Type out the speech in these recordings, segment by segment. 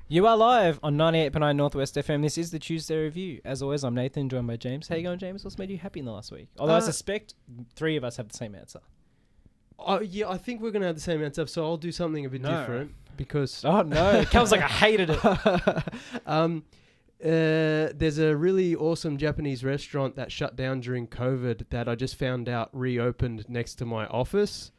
You are live on 98.9 Northwest FM. This is the Tuesday Review. As always, I'm Nathan, joined by James. How you going, James? What's made you happy in the last week? Although I suspect three of us have the same answer. Yeah, I think we're going to have the same answer, so I'll do something a bit different because... Oh, no. It comes like I hated it. There's a really awesome Japanese restaurant that shut down during COVID that I just found out reopened next to my office.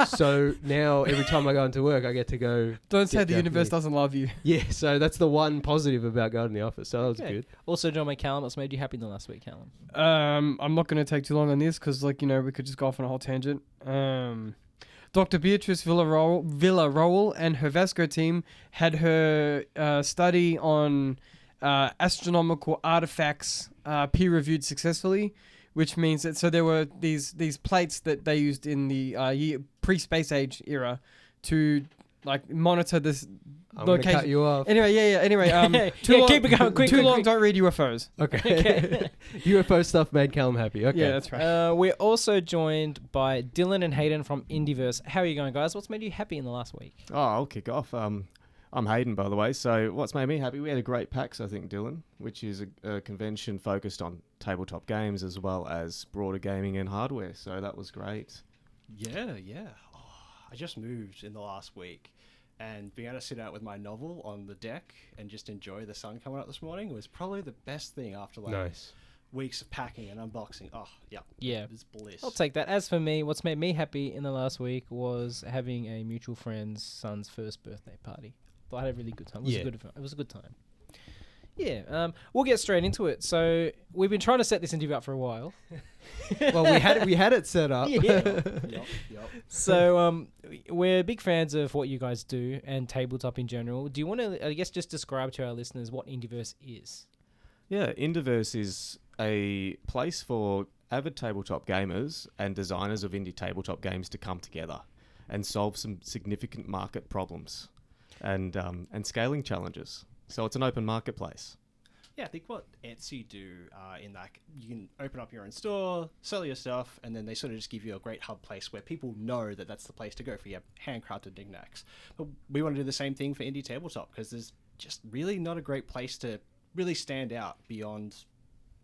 So now every time I go into work, I get to go... Don't say the universe doesn't love you. Yeah, so that's the one positive about going to the office. So that was good. Also, joined by Callum. What's made you happy in the last week, Callum? I'm not going to take too long on this because, we could just go off on a whole tangent. Dr. Beatrice Villarroel and her Vasco team had her study on astronomical artifacts peer-reviewed successfully, which means that there were these plates that they used in the pre-space age era to monitor this I'm going to cut you off. Anyway, keep it going. Quick, don't read UFOs. Okay. UFO stuff made Callum happy. Okay. Yeah, that's right. We're also joined by Dylan and Haydn from Indiverse. How are you going, guys? What's made you happy in the last week? Oh, I'll kick off. I'm Haydn, by the way. So what's made me happy? We had a great PAX, I think, Dylan, which is a convention focused on tabletop games as well as broader gaming and hardware. So that was great. Yeah. Oh, I just moved in the last week, and being able to sit out with my novel on the deck and just enjoy the sun coming up this morning was probably the best thing after weeks of packing and unboxing. Oh, yeah. It was bliss. I'll take that. As for me, what's made me happy in the last week was having a mutual friend's son's first birthday party. I had a really good time. It was a good time. Yeah, we'll get straight into it. So we've been trying to set this interview up for a while. Well, we had it set up. Yeah. Yep. So we're big fans of what you guys do and tabletop in general. Do you want to, I guess, just describe to our listeners what Indiverse is? Yeah, Indiverse is a place for avid tabletop gamers and designers of indie tabletop games to come together and solve some significant market problems and scaling challenges. So it's an open marketplace. Yeah, I think what Etsy do in that you can open up your own store, sell your stuff, and then they sort of just give you a great hub place where people know that that's the place to go for your handcrafted knickknacks. But we want to do the same thing for indie tabletop because there's just really not a great place to really stand out beyond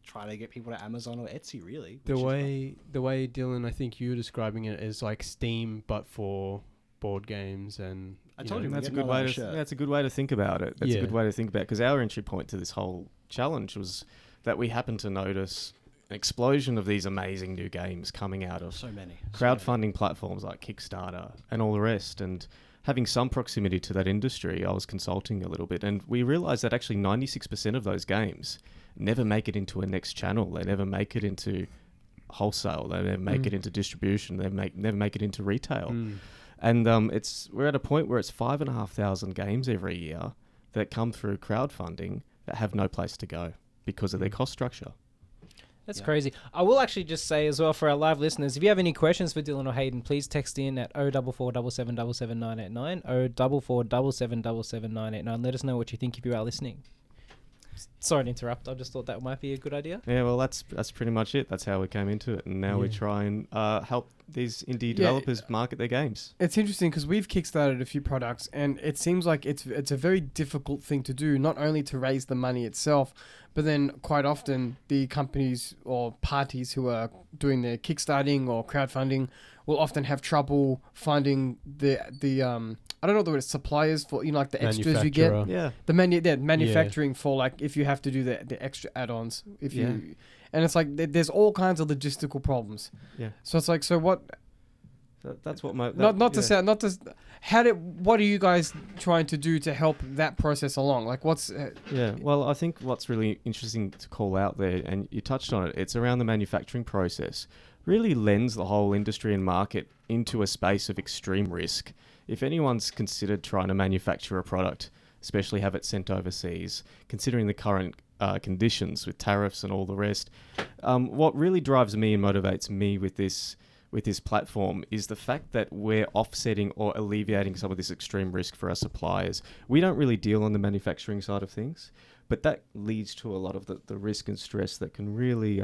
trying to get people to Amazon or Etsy, really. The way Dylan, I think you were describing it is like Steam, but for board games and... I told you that's a good way to. That's a good way to think about it. That's a good way to think about it because our entry point to this whole challenge was that we happened to notice an explosion of these amazing new games coming out of so many crowdfunding platforms like Kickstarter and all the rest. And having some proximity to that industry, I was consulting a little bit, and we realized that actually 96% of those games never make it into a next channel. They never make it into wholesale. They never make it into distribution. They never make it into retail. And we're at a point where it's 5,500 games every year that come through crowdfunding that have no place to go because of their cost structure. That's crazy. I will actually just say as well for our live listeners, if you have any questions for Dylan or Haydn, please text in at 0447777989, 0447777989. Let us know what you think if you are listening. Sorry to interrupt. I just thought that might be a good idea. Yeah, well, that's pretty much it. That's how we came into it. And now we try and help these indie developers market their games. It's interesting because we've kickstarted a few products, and it seems like it's a very difficult thing to do, not only to raise the money itself, but then quite often the companies or parties who are doing their kickstarting or crowdfunding will often have trouble finding the I don't know the word, suppliers for, like the extras you get. Yeah. The manufacturing for like if you have to do the extra add-ons. And it's like there's all kinds of logistical problems. Yeah. So it's like, so what? That's what my... what are you guys trying to do to help that process along? Like what's... well, I think what's really interesting to call out there, and you touched on it, it's around the manufacturing process. Really lends the whole industry and market into a space of extreme risk. If anyone's considered trying to manufacture a product, especially have it sent overseas, considering the current conditions with tariffs and all the rest, what really drives me and motivates me with this platform is the fact that we're offsetting or alleviating some of this extreme risk for our suppliers. We don't really deal on the manufacturing side of things, but that leads to a lot of the risk and stress that can really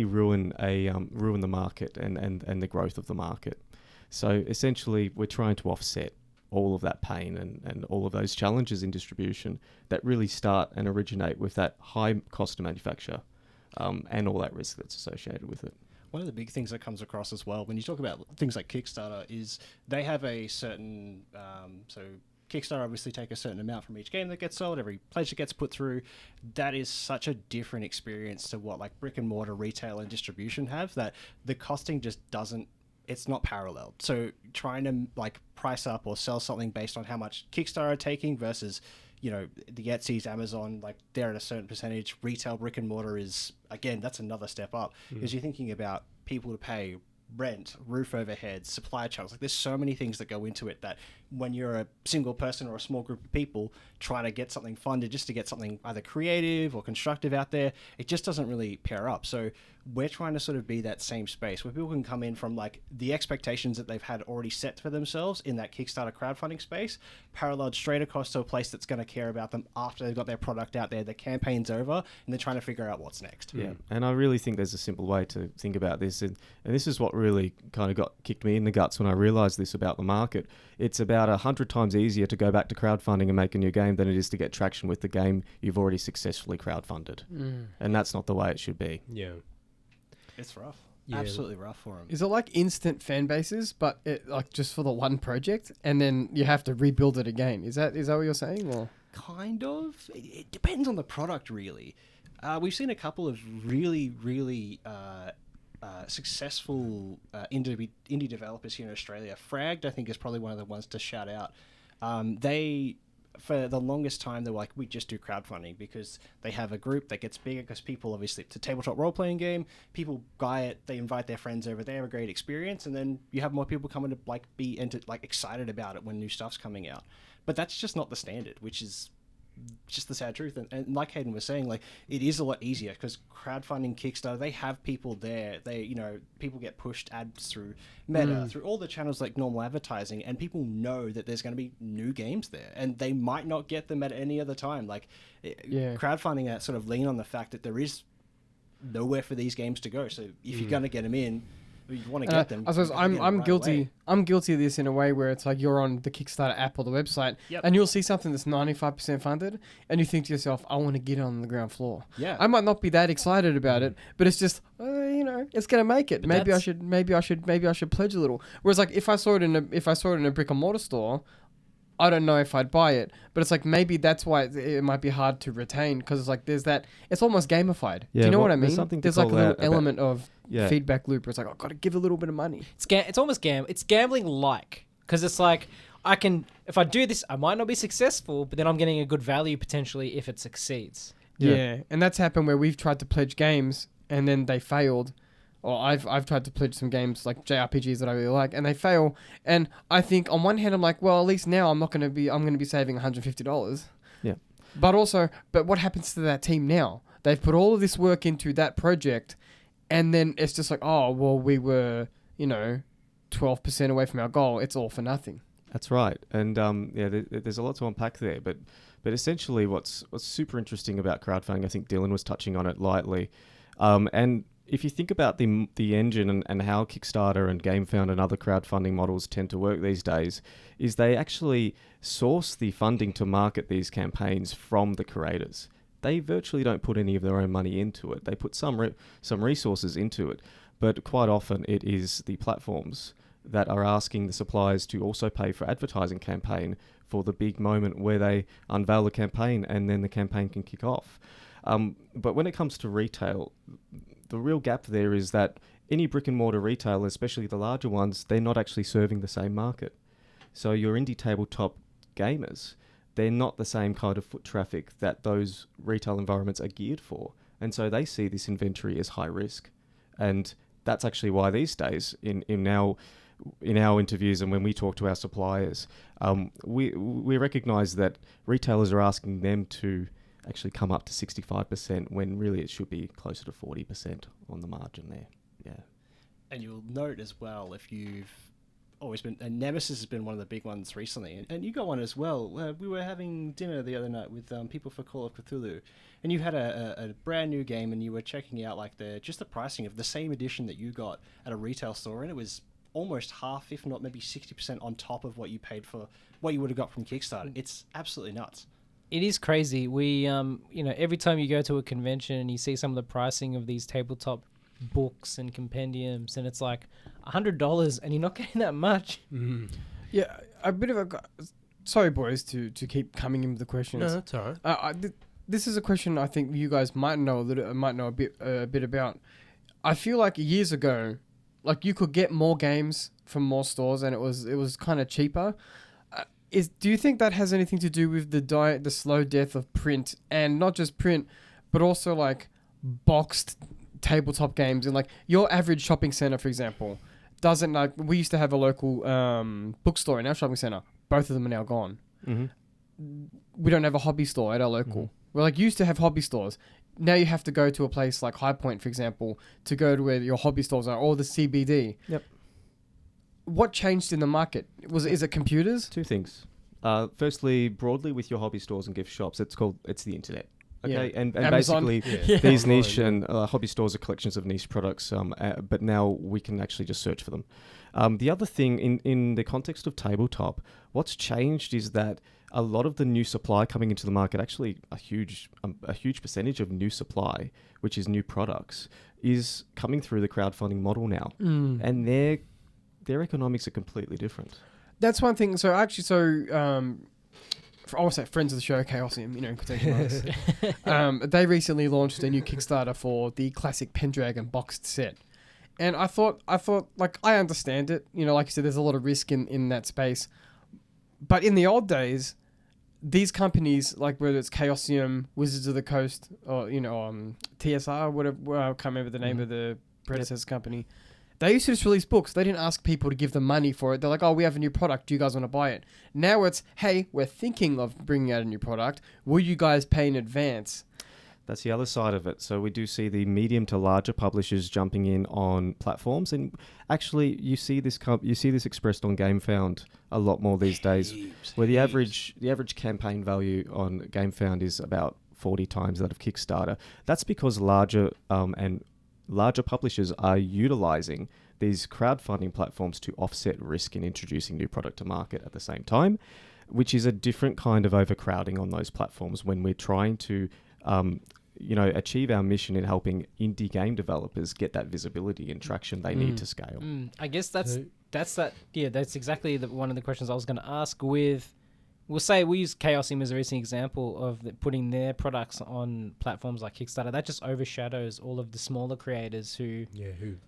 ruin the market and the growth of the market. So essentially, we're trying to offset all of that pain and all of those challenges in distribution that really start and originate with that high cost to manufacture and all that risk that's associated with it. One of the big things that comes across as well when you talk about things like Kickstarter is they have a certain so Kickstarter obviously take a certain amount from each game that gets sold, every pledge that gets put through. That is such a different experience to what like brick and mortar retail and distribution have, that the costing just doesn't, it's not paralleled. So trying to like price up or sell something based on how much Kickstarter are taking versus, you know, the Etsy's, Amazon, like they're at a certain percentage. Retail brick and mortar is, again, that's another step up because you're thinking about people to pay, rent, roof overhead, supply channels. Like there's so many things that go into it that when you're a single person or a small group of people trying to get something funded just to get something either creative or constructive out there, it just doesn't really pair up. So we're trying to sort of be that same space where people can come in from like the expectations that they've had already set for themselves in that Kickstarter crowdfunding space, paralleled straight across to a place that's going to care about them after they've got their product out there, the campaign's over, and they're trying to figure out what's next. Yeah, and I really think there's a simple way to think about this, and this is what really kind of kicked me in the guts when I realized this about the market. It's about 100 times easier to go back to crowdfunding and make a new game than it is to get traction with the game you've already successfully crowdfunded. And that's not the way it should be. Yeah. It's rough. Yeah. Absolutely rough for them. Is it like instant fan bases, but like just for the one project, and then you have to rebuild it again? Is that what you're saying, or Kind of. It depends on the product, really. We've seen a couple of really, really successful indie developers here in Australia. Fragged, I think, is probably one of the ones to shout out. They, for the longest time, they were like, we just do crowdfunding because they have a group that gets bigger because people, obviously, it's a tabletop role-playing game. People buy it, they invite their friends over, they have a great experience, and then you have more people coming to like be excited about it when new stuff's coming out. But that's just not the standard, which is just the sad truth. And like Haydn was saying, like it is a lot easier because crowdfunding, Kickstarter, they have people there. They, you know, people get pushed ads through Meta, through all the channels like normal advertising, and people know that there's going to be new games there, and they might not get them at any other time. Like crowdfunding, that sort of lean on the fact that there is nowhere for these games to go. So if you're going to get them in, you want to get them. I suppose I'm guilty. Away. I'm guilty of this in a way where it's like you're on the Kickstarter app or the website, and you'll see something that's 95% funded, and you think to yourself, "I want to get it on the ground floor." Yeah, I might not be that excited about it, but it's just, you know, it's gonna make it. Maybe I should pledge a little. Whereas, like, if I saw it in a brick and mortar store, I don't know if I'd buy it, but it's like maybe that's why it might be hard to retain because it's like there's that. It's almost gamified. Yeah, do you know what I mean? There's like a little element of feedback loop where it's like I've got to give a little bit of money. It's almost it's gambling like, because it's like if I do this, I might not be successful, but then I'm getting a good value potentially if it succeeds. Yeah, and that's happened where we've tried to pledge games and then they failed. Or I've tried to pledge some games like JRPGs that I really like, and they fail. And I think on one hand I'm like, well, at least now I'm going to be saving $150. Yeah. But what happens to that team now? They've put all of this work into that project, and then it's just like, oh, well, we were, 12% away from our goal. It's all for nothing. That's right. And there's a lot to unpack there. But essentially what's super interesting about crowdfunding, I think Dylan was touching on it lightly, and if you think about the engine and how Kickstarter and GameFound and other crowdfunding models tend to work these days, is they actually source the funding to market these campaigns from the creators. They virtually don't put any of their own money into it. They put some resources into it, but quite often it is the platforms that are asking the suppliers to also pay for advertising campaign for the big moment where they unveil the campaign and then the campaign can kick off. But when it comes to retail, the real gap there is that any brick and mortar retailer, especially the larger ones, they're not actually serving the same market. So your indie tabletop gamers, they're not the same kind of foot traffic that those retail environments are geared for. And so they see this inventory as high risk. And that's actually why these days in our interviews and when we talk to our suppliers, we recognize that retailers are asking them to actually come up to 65% when really it should be closer to 40% on the margin there. Yeah. And you'll note as well, if you've always been, and Nemesis has been one of the big ones recently, and you got one as well. We were having dinner the other night with people for Call of Cthulhu, and you had a brand new game, and you were checking out like the pricing of the same edition that you got at a retail store, and it was almost half, if not maybe 60% on top of what you paid for what you would have got from Kickstarter. It's absolutely nuts. It is crazy. We, every time you go to a convention and you see some of the pricing of these tabletop books and compendiums, and it's like $100, and you're not getting that much. Yeah, a bit of a... Sorry, boys, to keep coming in with the questions. No, that's all right. This is a question I think you guys might know a bit about. I feel like years ago, like you could get more games from more stores, and it was kind of cheaper. Do you think that has anything to do with the slow death of print, and not just print, but also like boxed tabletop games? And like your average shopping center, for example, doesn't like we used to have a local bookstore in our shopping center. Both of them are now gone. We don't have a hobby store at our local. We're like used to have hobby stores. Now you have to go to a place like High Point, for example, to go to where your hobby stores are, or the CBD. Yep. What changed in the market? Is it computers? Two things. Firstly, broadly with your hobby stores and gift shops, it's the internet. Okay, Yeah. and Amazon. basically these niche and hobby stores are collections of niche products, but now we can actually just search for them. The other thing in the context of tabletop, what's changed is that a lot of the new supply coming into the market, actually a huge percentage of new supply, which is new products, is coming through the crowdfunding model now, and their economics are completely different. That's one thing. So actually, I want to say friends of the show, Chaosium, in quotation marks. They recently launched a new Kickstarter for the classic Pendragon boxed set. And I thought, like, I understand it. Like you said, there's a lot of risk in that space. But in the old days, these companies, like whether it's Chaosium, Wizards of the Coast, or, TSR, whatever, I can't remember the name of the predecessor company. They used to just release books. They didn't ask people to give them money for it. They're like, oh, we have a new product. Do you guys want to buy it? Now it's, hey, we're thinking of bringing out a new product. Will you guys pay in advance? That's the other side of it. So we do see the medium to larger publishers jumping in on platforms, and actually you see this expressed on GameFound a lot more these days, where the average campaign value on GameFound is about 40 times that of Kickstarter. That's because larger publishers are utilizing these crowdfunding platforms to offset risk in introducing new product to market at the same time, which is a different kind of overcrowding on those platforms when we're trying to achieve our mission in helping indie game developers get that visibility and traction they need to scale. I guess that's exactly one of the questions I was going to ask. We'll use Chaosium as a recent example of putting their products on platforms like Kickstarter. That just overshadows all of the smaller creators who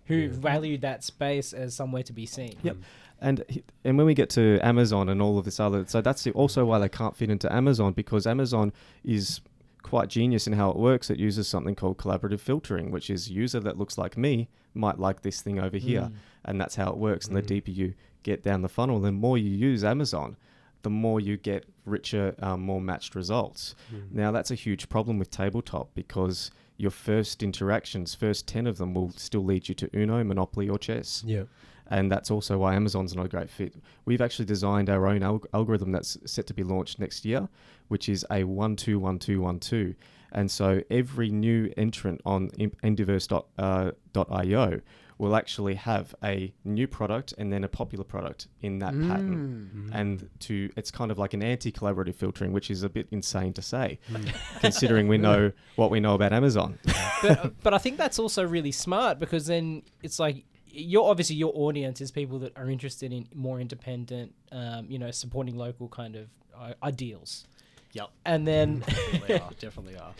value that space as somewhere to be seen. Yep. And when we get to Amazon and all of this other, so that's also why they can't fit into Amazon, because Amazon is quite genius in how it works. It uses something called collaborative filtering, which is user that looks like me might like this thing over here, and that's how it works. And the deeper you get down the funnel, the more you use Amazon, the more you get richer, more matched results. Now, that's a huge problem with tabletop, because your first interactions, first 10 of them, will still lead you to Uno, Monopoly, or chess. Yeah. And that's also why Amazon's not a great fit. We've actually designed our own algorithm that's set to be launched next year, which is a 1-2-1-2-1-2. And so every new entrant on Indiverse.io will actually have a new product and then a popular product in that pattern. And it's kind of like an anti-collaborative filtering, which is a bit insane to say, considering we know what we know about Amazon. But I think that's also really smart, because then it's like, your audience is people that are interested in more independent, supporting local kind of ideals. Yep. And then definitely are.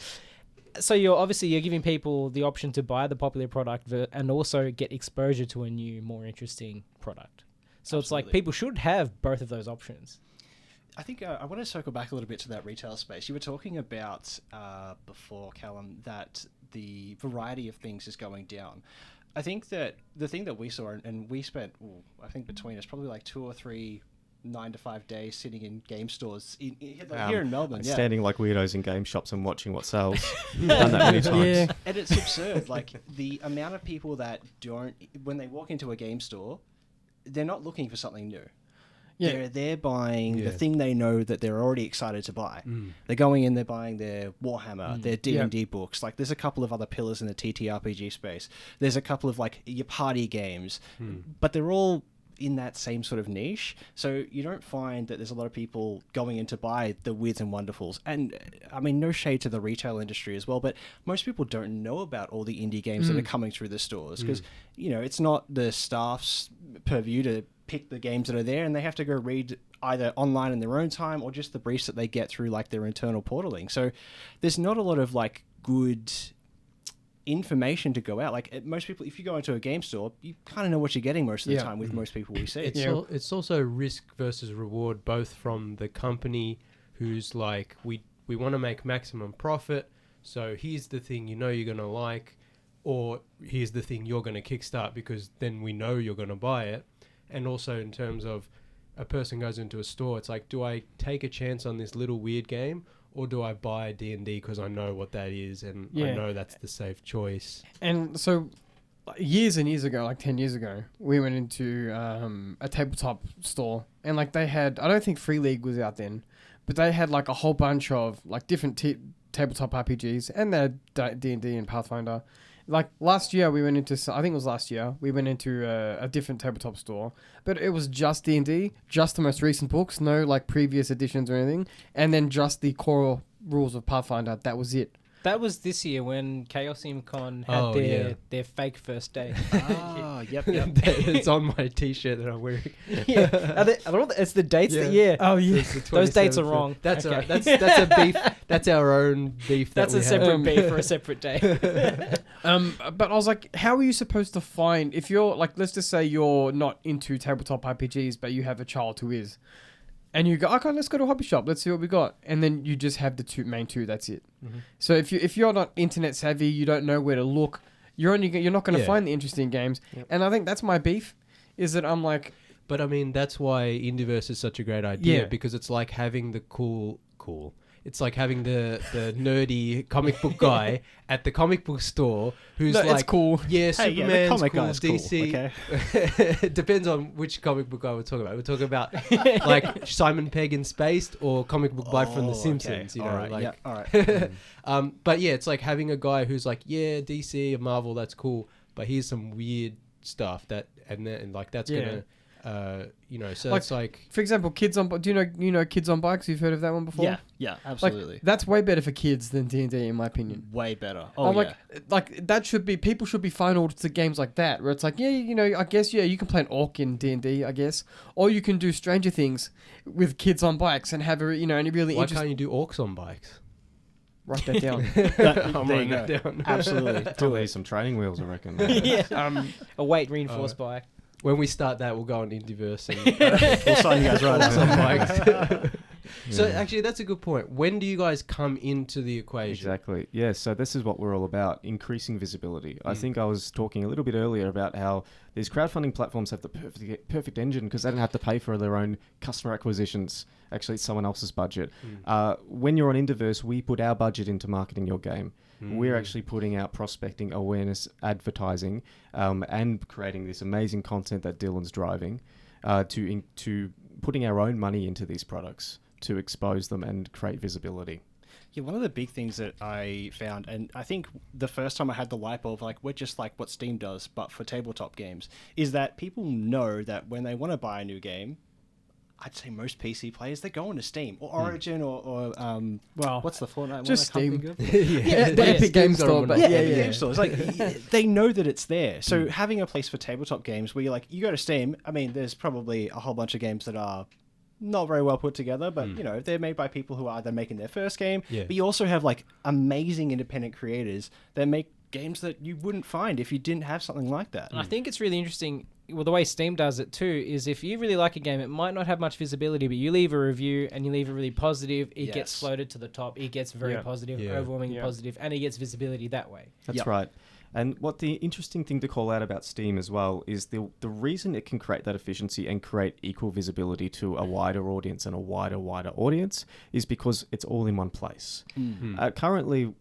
So you're giving people the option to buy the popular product and also get exposure to a new, more interesting product. So It's like people should have both of those options. I think I want to circle back a little bit to that retail space. You were talking about before, Callum, that the variety of things is going down. I think that the thing that we saw, and we spent, I think between us, probably like 2 or 3 9 to 5 days sitting in game stores here in Melbourne. Standing like weirdos in game shops and watching what sells. Done that many times. Yeah. And it's absurd. Like the amount of people that when they walk into a game store, they're not looking for something new. Yeah. They're buying the thing they know that they're already excited to buy. They're going in, they're buying their Warhammer, their D&D books. Like there's a couple of other pillars in the TTRPG space. There's a couple of like your party games, but they're all in that same sort of niche. So you don't find that there's a lot of people going in to buy the Weirds and Wonderfuls. And I mean, no shade to the retail industry as well, but most people don't know about all the indie games that are coming through the stores because, you know, it's not the staff's purview to pick the games that are there, and they have to go read either online in their own time or just the briefs that they get through like their internal portaling. So there's not a lot of like good information to go out. Like most people, if you go into a game store, you kind of know what you're getting most of the time with most people we see. It's also risk versus reward, both from the company who's like, we want to make maximum profit, so here's the thing you know you're going to like, or here's the thing you're going to kickstart because then we know you're going to buy it. And also in terms of a person goes into a store, it's like, do I take a chance on this little weird game, or do I buy D&D because I know what that is and I know that's the safe choice? And so years and years ago, like 10 years ago, we went into a tabletop store, and like they had, I don't think Free League was out then, but they had like a whole bunch of like different tabletop RPGs, and they had D&D and Pathfinder. Like last year we went into, I think it was last year, we went into a different tabletop store, but it was just D&D, just the most recent books, no like previous editions or anything, and then just the core rules of Pathfinder. That was it. That was this year when Chaos Con had their fake first day. Oh, yep. It's on my t-shirt that I'm wearing. It's the dates that year. Oh yeah, those dates are wrong. That's okay. that's a beef. That's our own beef. That's a separate beef for a separate day. But I was like, how are you supposed to find, if you're like, let's just say you're not into tabletop RPGs, but you have a child who is, and you go, okay, let's go to a hobby shop, let's see what we got, and then you just have the main two. That's it. So if you're not internet savvy, you don't know where to look. You're not going to find the interesting games. And I think that's my beef, is that I'm like, but I mean that's why Indiverse is such a great idea, because it's like having the cool. It's like having the nerdy comic book guy at the comic book store who's like, it's cool. Yeah, Superman's comic cool, guy's DC. cool, okay? It depends on which comic book guy we're talking about. We're talking about like Simon Pegg in Spaced or comic book guy from The Simpsons. You know, all right. But yeah, it's like having a guy who's like, yeah, DC or Marvel, that's cool, but here's some weird stuff that's gonna. So like, it's like, for example, do you know Kids on Bikes? You've heard of that one before? Yeah, absolutely. Like, that's way better for kids than D&D, in my opinion. Way better. Like that should be, people should be funneled to games like that, where it's like, I guess, you can play an orc in D&D, I guess, or you can do Stranger Things with Kids on Bikes and have a, and really why can't you do orcs on bikes? Write that down. There you go. Down. Absolutely. Probably some training wheels, I reckon. A weight reinforced bike. When we start that, we'll go on Indiverse and We'll sign you guys right up. some bikes. So actually, that's a good point. When do you guys come into the equation? Exactly. Yeah. So this is what we're all about: increasing visibility. I think I was talking a little bit earlier about how these crowdfunding platforms have the perfect engine because they don't have to pay for their own customer acquisitions. Actually, it's someone else's budget. When you're on Indiverse, we put our budget into marketing your game. We're actually putting out prospecting, awareness, advertising, and creating this amazing content that Dylan's driving to putting our own money into these products to expose them and create visibility. Yeah, one of the big things that I found, and I think the first time I had the light bulb, like we're just like what Steam does, but for tabletop games, is that people know that when they want to buy a new game, I'd say most PC players, they're going to Steam or Origin or what's the Fortnite just one? Steam. The Epic Game Store. But Game Store. It's like they know that it's there. So having a place for tabletop games where you go to Steam. I mean, there's probably a whole bunch of games that are not very well put together, but they're made by people who are either making their first game. Yeah. But you also have like amazing independent creators that make games that you wouldn't find if you didn't have something like that. I think it's really interesting. Well, the way Steam does it too is if you really like a game, it might not have much visibility, but you leave a review and you leave it really positive, it gets floated to the top. It gets very positive, overwhelmingly positive, and it gets visibility that way. That's right. And what the interesting thing to call out about Steam as well is the reason it can create that efficiency and create equal visibility to a wider audience and a wider audience is because it's all in one place. Currently,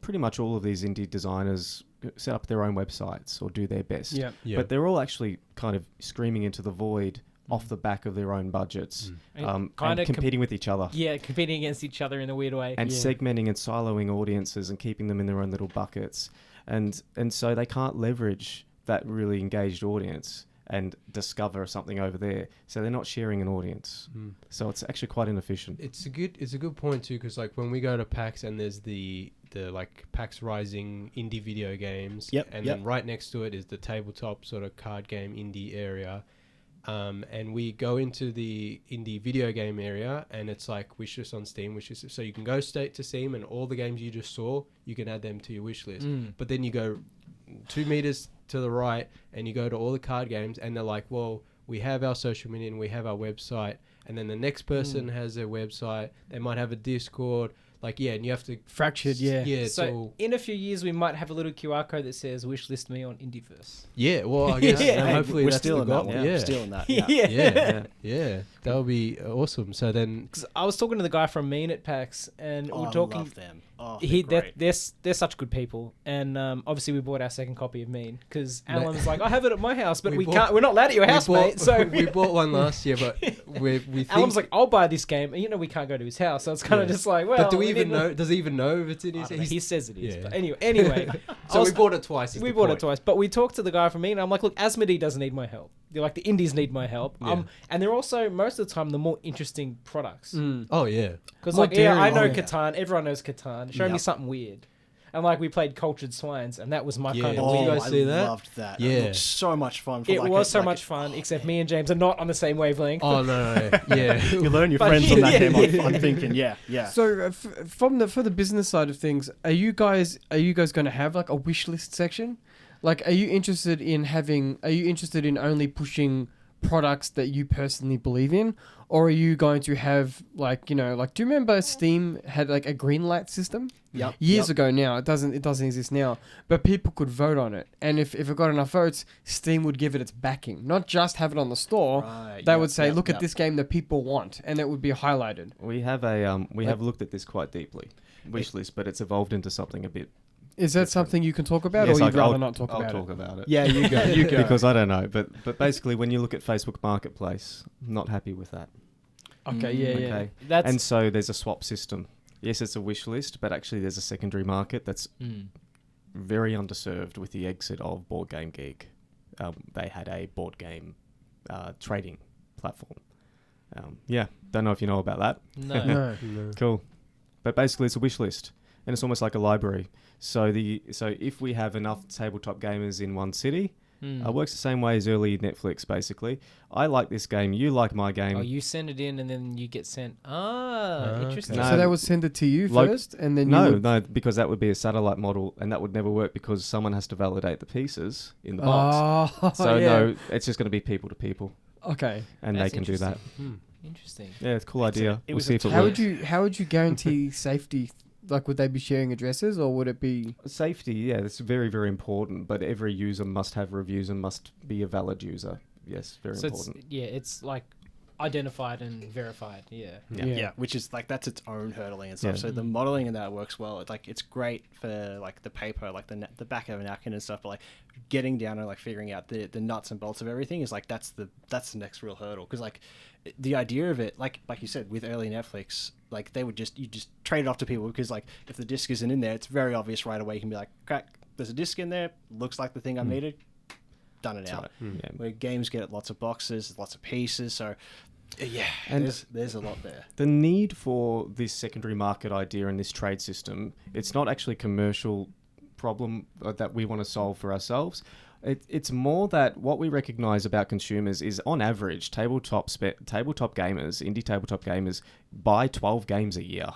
pretty much all of these indie designers set up their own websites or do their best. But they're all actually kind of screaming into the void off the back of their own budgets and competing with each other. Yeah, competing against each other in a weird way. And segmenting and siloing audiences and keeping them in their own little buckets. And so they can't leverage that really engaged audience and discover something over there. So they're not sharing an audience. So it's actually quite inefficient. It's a good point too, because like when we go to PAX and there's the like PAX Rising indie video games, and then right next to it is the tabletop sort of card game indie area. And we go into the indie video game area, and it's like wishlist on Steam, wishlist. So you can go straight to Steam, and all the games you just saw, you can add them to your wish list. But then you go 2 meters to the right, and you go to all the card games, and they're like, well, we have our social media and we have our website, and then the next person has their website. They might have a Discord. Like, yeah, and you have to... Fractured, yeah. Yeah, So in a few years, we might have a little QR code that says "Wishlist me on Indiverse." Yeah, well, I guess hopefully we're that's still the in goal. that one. Yeah. Still in that. Yeah. That would be awesome. So then... 'Cause I was talking to the guy from Mean at PAX, and we're I talking... love them. Oh, they're great. They're such good people, and obviously we bought our second copy of Mean because Alan's like, I have it at my house, but we're not allowed at your house, mate. So we bought one last year, but we think... Alan's like, I'll buy this game, and we can't go to his house, so it's kind of just like, well, but do we even know? Does he even know if it's in his? He says it is, Yeah. but anyway. So we bought it twice. We bought it twice, but we talked to the guy from Mean, and I'm like, look, Asmodee doesn't need my help. They're like, the indies need my help. Yeah. And they're also most of the time the more interesting products. Oh yeah. Because More like, yeah, I daring. know Catan. Everyone knows Catan. Show me something weird. And like we played Cultured Swines, and that was my kind of Did you weird. guys see that? I loved that. Yeah. It looked so much fun. It was so much fun, except me and James are not on the same wavelength. Oh no. Yeah. You learn your But friends on that yeah, game. I'm thinking, yeah. So for the business side of things, are you guys going to have like a wish list section? Like, are you interested in only pushing products that you personally believe in, or are you going to have like, do you remember Steam had like a green light system? Years ago now. It doesn't exist now, but people could vote on it, and if it got enough votes, Steam would give it its backing, not just have it on the store. They would say, look at this game that people want, and it would be highlighted. We have have looked at this quite deeply, wishlist, but it's evolved into something a bit. Is that something you can talk about, Yes, or you'd rather I'll not talk I'll about talk it? about it. Yeah, you go. You go. Because I don't know, but basically, when you look at Facebook Marketplace, not happy with that. Okay, yeah. Okay, That's and so there's a swap system. Yes, it's a wish list, but actually there's a secondary market that's very underserved with the exit of Board Game Geek. They had a board game trading platform. Don't know if you know about that. no. Cool. But basically it's a wish list, and it's almost like a library. So if we have enough tabletop gamers in one city, it works the same way as early Netflix, basically. I like this game, you like my game. Oh, you send it in, and then you get sent. Interesting. No. So they would send it to you first, and then No, because that would be a satellite model, and that would never work because someone has to validate the pieces in the box. Oh, So yeah. no, it's just going to be people to people, Okay. and That's they can do that. Interesting. Yeah, it's a cool idea. it We'll was see a if it How works. would you guarantee safety? Like, would they be sharing addresses, or would it be? Safety, yeah, that's very, very important. But every user must have reviews and must be a valid user. Yes, very So important. it's like identified and verified. Yeah. Yeah, which is like that's its own hurdling and stuff. Yeah. So the modeling in that works well. It's great for like the paper, like the back of a napkin and stuff. But like getting down and like figuring out the nuts and bolts of everything is like that's the next real hurdle. Because like the idea of it, like you said, with early Netflix, like you just trade it off to people because like if the disc isn't in there, it's very obvious right away. You can be like, crack, there's a disc in there. Looks like the thing I needed. Done it out. Yeah. Where games get lots of boxes, lots of pieces. So yeah, And there's a lot there. The need for this secondary market idea and this trade system, it's not actually a commercial problem that we want to solve for ourselves. It's more that what we recognize about consumers is, on average, tabletop gamers, indie tabletop gamers, buy 12 games a year.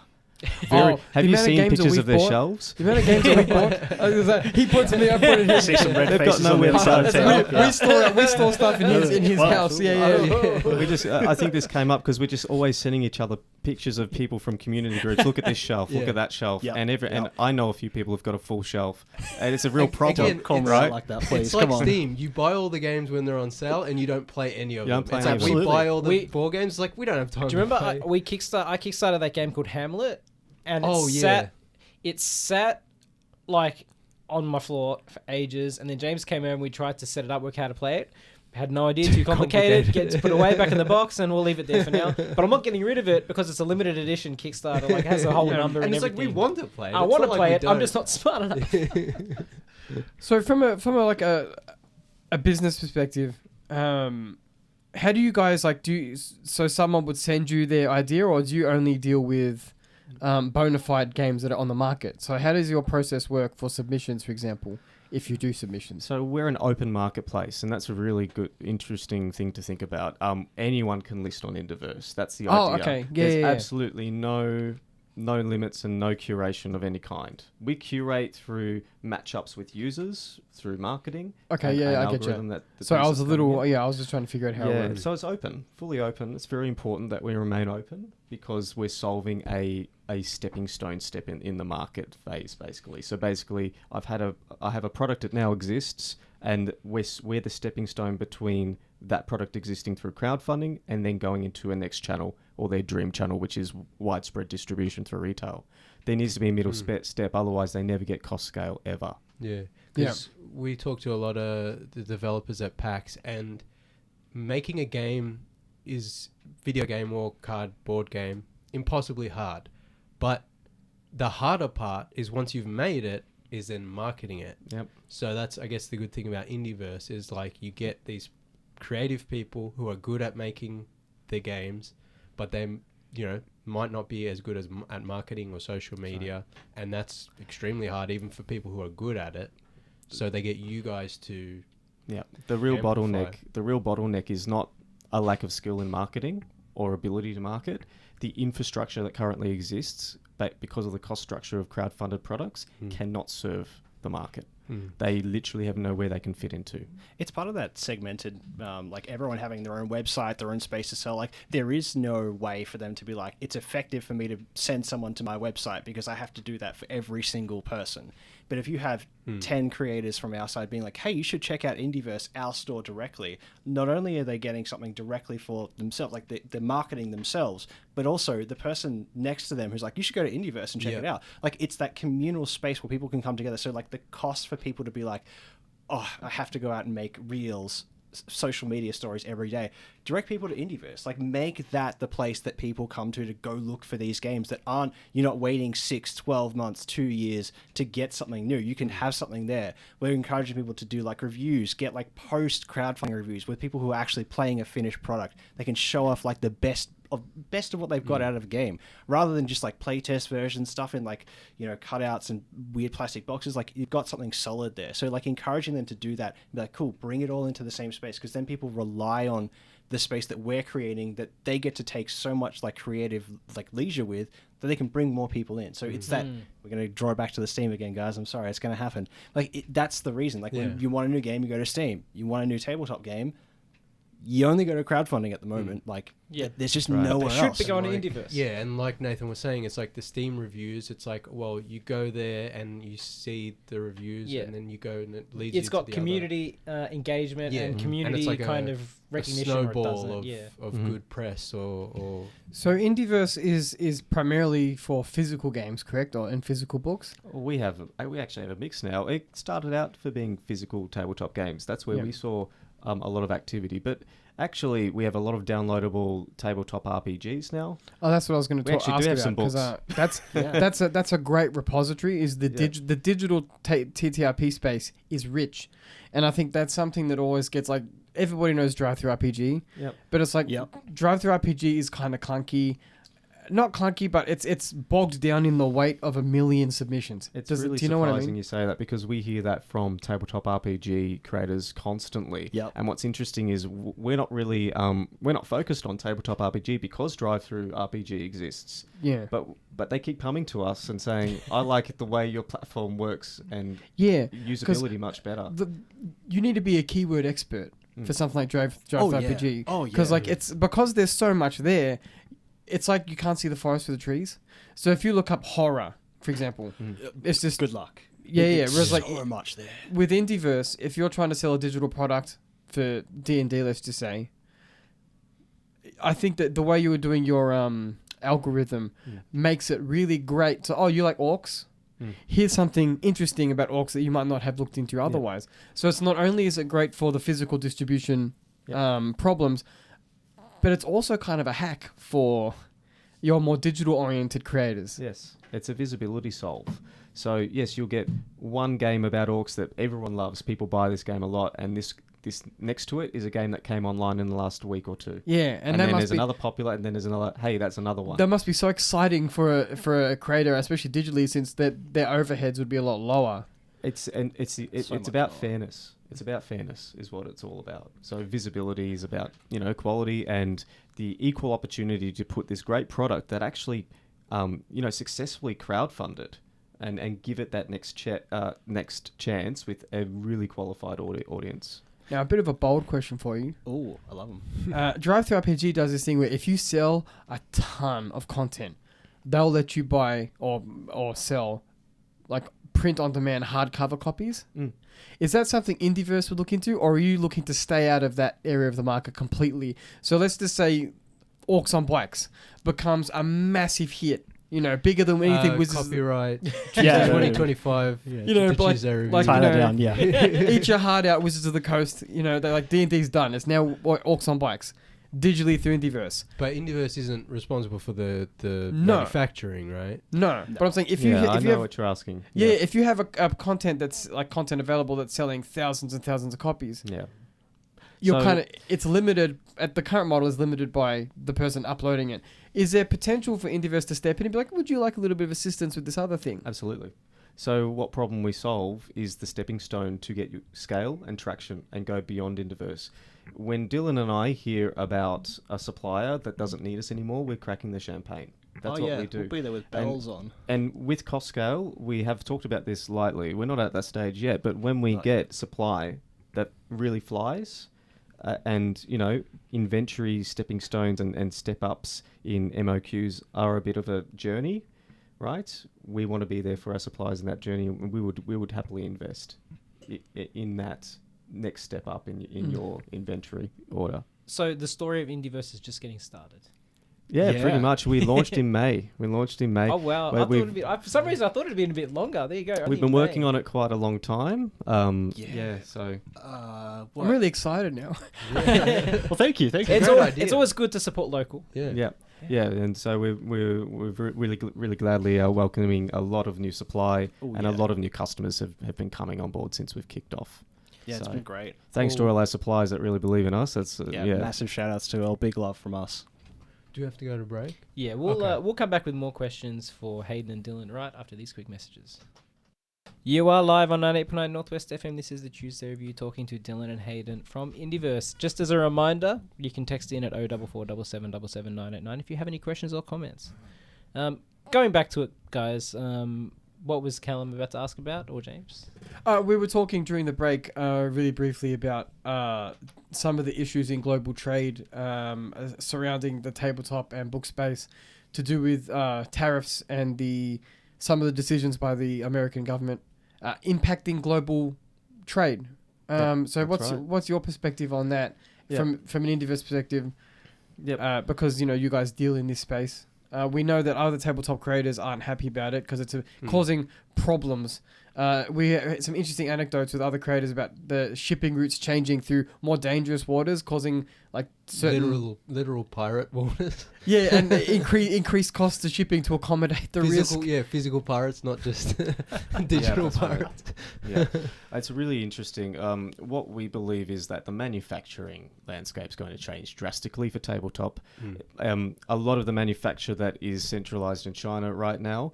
Have you seen pictures of their shelves? The amount of games that we bought. He puts in the upward in his. See some red They've got faces on the nowhere other to side of town. We store stuff in his house. Yeah. We just, I think this came up because we're just always sending each other pictures of people from community groups. Look at this shelf. Look at that shelf. Yep. And I know a few people who've got a full shelf, and it's a real problem. Again, Call me it's out like that, please. It's like Come on. Steam. You buy all the games when they're on sale, and you don't play any of You them. don't play It's any like of them. we buy all the We- board games. It's like we don't have time. Do you remember to play. I kickstarted that game called Hamlet, and it sat like on my floor for ages, and then James came over and we tried to set it up, work how to play it. Had no idea, too complicated. Gets put away back in the box, and we'll leave it there for now. But I'm not getting rid of it because it's a limited edition Kickstarter. Like has a whole number and And it's like everything. we want to play it. I It's want to not like play we it. I'm don't. just not smart enough. So from a like a business perspective, how do you guys like so someone would send you their idea, or do you only deal with bona fide games that are on the market? So how does your process work for submissions, for example, if you do submissions? So we're an open marketplace, and that's a really good, interesting thing to think about. Anyone can list on Indiverse. That's the idea. Oh, okay. Yeah, There's yeah. absolutely no limits and no curation of any kind. We curate through matchups with users, through marketing. Okay, and I get algorithm you. that the So I was pieces a come little, in. I was just trying to figure out how it Yeah, works. so it's open, fully open. It's very important that we remain open because we're solving a stepping stone step in the market phase, basically. So basically, I have a product that now exists, and we're the stepping stone between that product existing through crowdfunding and then going into a next channel, or their dream channel, which is widespread distribution through retail. There needs to be a middle step, otherwise they never get cost scale ever. Yeah, because we talk to a lot of the developers at PAX, and making a game is video game or board game impossibly hard. But the harder part is once you've made it, is then marketing it. Yep. So that's, I guess, the good thing about Indiverse is like you get these creative people who are good at making their games, but they, might not be as good as at marketing or social media, and that's extremely hard even for people who are good at it. So they get you guys to The real amplify. bottleneck is not a lack of skill in marketing or ability to market. The infrastructure that currently exists, but because of the cost structure of crowdfunded products, cannot serve the market. They literally have nowhere they can fit into. It's part of that segmented, like everyone having their own website, their own space to sell. Like there is no way for them to be like, it's effective for me to send someone to my website because I have to do that for every single person. But if you have 10 creators from our side being like, hey, you should check out Indiverse, our store directly, not only are they getting something directly for themselves, like they're marketing themselves, but also the person next to them who's like, you should go to Indiverse and check it out. Like it's that communal space where people can come together. So like the cost for people to be like, oh, I have to go out and make reels, social media stories every day. Direct people to Indiverse. Like make that the place that people come to go look for these games that aren't, you're not waiting 6, 12 months, 2 years to get something new. You can have something there. We're encouraging people to do like reviews, get like post crowdfunding reviews with people who are actually playing a finished product. They can show off like the best of what they've got out of a game, rather than just like playtest version stuff in like, cutouts and weird plastic boxes. Like you've got something solid there. So like encouraging them to do that, be like, cool, bring it all into the same space, because then people rely on the space that we're creating, that they get to take so much like creative like leisure with, that they can bring more people in. So it's that, we're going to draw it back to the Steam again, guys. I'm sorry, it's going to happen. Like that's the reason. Like when you want a new game, you go to Steam. You want a new tabletop game, you only go to crowdfunding at the moment. Like, there's just nowhere They should else. be going like, to Indiverse. Yeah, and like Nathan was saying, it's like the Steam reviews. It's like, well, you go there and you see the reviews, and then you go and it leads you It's to got the engagement and and community it's like kind a of recognition. snowball or of good press or So Indiverse is primarily for physical games, correct? Or in physical books? We actually have a mix now. It started out for being physical tabletop games. That's where we saw a lot of activity. But actually, we have a lot of downloadable tabletop RPGs now. Oh, that's what I was going to We actually ask do have about. some Because that's a great repository. Is the the digital TTRP space is rich, and I think that's something that always gets like, everybody knows Drive-Thru RPG, but it's like Drive-Thru RPG is kind of clunky. Not clunky, but it's bogged down in the weight of 1 million submissions. It's do really you know what I surprising mean? you say that, because we hear that from tabletop RPG creators constantly. And what's interesting is we're not really we're not focused on tabletop RPG because Drive-Thru RPG exists. Yeah. But they keep coming to us and saying, I like the way your platform works and Yeah, usability much better. You need to be a keyword expert for something like Drive-Thru RPG. Oh, yeah. Because like because there's so much there. It's like you can't see the forest for the trees. So if you look up horror, for example, it's just Good luck. Yeah. There's Whereas like so much there. with Indiverse, if you're trying to sell a digital product for D&D, let's just say, I think that the way you were doing your algorithm makes it really great. So, you like orcs? Here's something interesting about orcs that you might not have looked into otherwise. So it's not only is it great for the physical distribution problems, but it's also kind of a hack for your more digital-oriented creators. Yes, it's a visibility solve. So yes, you'll get one game about orcs that everyone loves. People buy this game a lot, and this next to it is a game that came online in the last week or two. Yeah, And then there's another popular, and then there's another. Hey, that's another one. That must be so exciting for a creator, especially digitally, since their overheads would be a lot lower. It's much about more. fairness. It's about fairness is what it's all about. So visibility is about, quality and the equal opportunity to put this great product that actually, successfully crowdfunded and give it that next chance with a really qualified audience. Now, a bit of a bold question for you. Oh, I love them. Drive-Thru RPG does this thing where if you sell a ton of content, they'll let you buy or sell like print-on-demand hardcover copies. Mm. Is that something Indiverse would look into, or are you looking to stay out of that area of the market completely? So let's just say Orcs on Bikes becomes a massive hit, bigger than anything Wizards. Copyright. Yeah. 2025. Tuesday review. Tie that down, yeah. Eat your heart out, Wizards of the Coast. They're like D&D's done. It's now Orcs on Bikes, digitally through Indiverse. But Indiverse isn't responsible for the No. manufacturing, right? No, but I'm saying if you I if you know have what you're asking. if you have a content that's like content available that's selling thousands and thousands of copies, Yeah. you're So- kind of it's limited. At the current model is limited by the person uploading it. Is there potential for Indiverse to step in and be like, would you like a little bit of assistance with this other thing? Absolutely. So what problem we solve is the stepping stone to get you scale and traction and go beyond Indiverse. When Dylan and I hear about a supplier that doesn't need us anymore, we're cracking the champagne. That's what we do. We'll be there with bells on. And with cost scale, we have talked about this lightly. We're not at that stage yet, but when we get supply that really flies, and inventory stepping stones and step ups in MOQs are a bit of a journey, right? We want to be there for our suppliers in that journey, and we would happily invest in that next step up in your inventory order. So the story of Indiverse is just getting started. Yeah, pretty much. We launched in May. Oh wow! where For some reason, I thought it'd been a bit longer. There you go. We've been working on it quite a long time. So I'm really excited now. Well, thank you. It's always good to support local. yeah, and so we're really gladly welcoming a lot of new supply a lot of new customers have been coming on board since we've kicked off. Yeah, it's been great. Thanks to all our suppliers that really believe in us. That's massive shout outs to all. Big love from us. Do you have to go to break? Yeah, we'll come back with more questions for Haydn and Dylan right after these quick messages. You are live on 98.9 Northwest FM. This is the Tuesday Review, talking to Dylan and Haydn from Indiverse. Just as a reminder, you can text in at 0447777989 if you have any questions or comments. Going back to it, guys, what was Callum about to ask about, or James? We were talking during the break really briefly about some of the issues in global trade surrounding the tabletop and book space to do with tariffs and some of the decisions by the American government impacting global trade. So what's your perspective on that from an Indiverse perspective? Yep. Because you guys deal in this space. We know that other tabletop creators aren't happy about it because it's causing problems. We had some interesting anecdotes with other creators about the shipping routes changing through more dangerous waters, causing like certain literal pirate waters. Yeah, and increased costs of shipping to accommodate the risk. Yeah, physical pirates, not just digital pirates. Yeah, it's really interesting. What we believe is that the manufacturing landscape is going to change drastically for tabletop. A lot of the manufacture that is centralized in China right now,